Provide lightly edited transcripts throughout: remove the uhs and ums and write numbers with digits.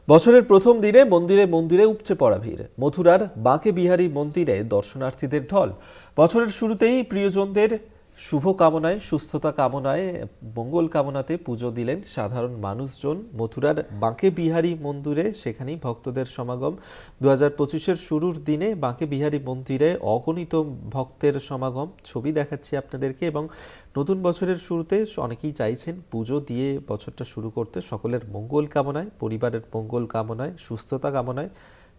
বছরের প্রথম দিনে মন্দিরে মন্দিরে উপচে পড়া ভিড়। মথুরার বাঁকে বিহারী মন্দিরে দর্শনার্থীদের ঢল। বছরের শুরুতেই প্রিয়জনদের শুভ কামনায়, সুস্থতা কামনায়, মঙ্গল কামনাতে পুজো দিলেন সাধারণ মানুষজন। মথুরার বাঁকে বিহারী মন্দিরে সেখানেই ভক্তদের সমাগম। 2025-এর শুরুর দিনে বাঁকে বিহারী মন্দিরে অগণিত ভক্তের সমাগম। ছবি দেখাচ্ছি আপনাদেরকে। এবং নতুন বছরের শুরুতে অনেকেই চাইছেন পুজো দিয়ে বছরটা শুরু করতে, সকলের মঙ্গল কামনায়, পরিবারের মঙ্গল কামনায়, সুস্থতা কামনায়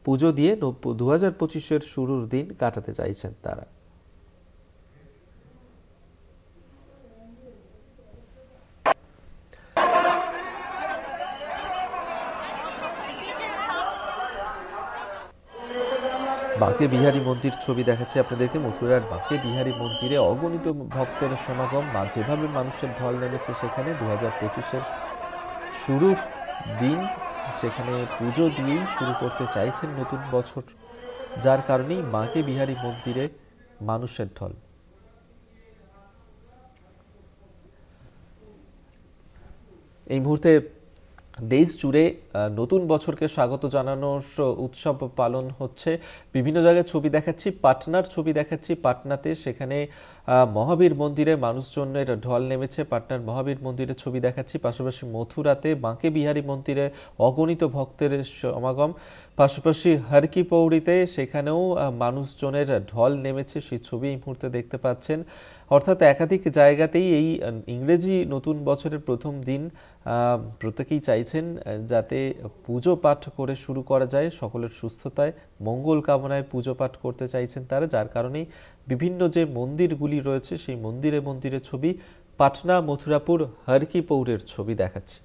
পুজো দিয়ে 2025-এর শুরুর দিন কাটাতে চাইছেন তারা। বাঁকে বিহারী মন্দির ছবি দেখাচ্ছে আপনাদেরকে। মথুরার বাঁকে বিহারী মন্দিরে অগণিত ভক্তের সমাগম। যেভাবে মানুষের ঢল নেমেছে সেখানে 2025-এর শুরুর দিন, সেখানে পুজো দিয়েই শুরু করতে চাইছেন নতুন বছর, যার কারণেই বাঁকে বিহারী মন্দিরে মানুষের ঢল। এই মুহূর্তে দেশ জুড়ে নতুন বছরকে স্বাগত জানানোর উৎসব পালন হচ্ছে। বিভিন্ন জায়গায় ছবি দেখাচ্ছি, পাটনার ছবি দেখাচ্ছি। পাটনাতে সেখানে মহাবীর মন্দিরে মানুষজনের ঢল নেমেছে। পাটনার মহাবীর মন্দিরে ছবি দেখাচ্ছি। পাশাপাশি মথুরাতে বাঁকে বিহারী মন্দিরে অগণিত ভক্তের সমাগম। পাশাপাশি হরকি পৌড়িতে সেখানেও মানুষজনের ঢল নেমেছে, সেই ছবি এই মুহূর্তে দেখতে পাচ্ছেন। অর্থাৎ একাধিক জায়গাতেই এই ইংরেজি নতুন বছরের প্রথম দিন প্রত্যেকেই চাইছেন যাতে পুজো পাঠ করে শুরু করা যায়, সকলের সুস্থতায়, মঙ্গল কামনায় পুজো পাঠ করতে চাইছেন তারা। যার কারণেই বিভিন্ন যে মন্দিরগুলি রয়েছে সেই মন্দিরে মন্দিরে ছবি, পাটনা, মথুরাপুর, হরকি পৌড়ের ছবি দেখাচ্ছে।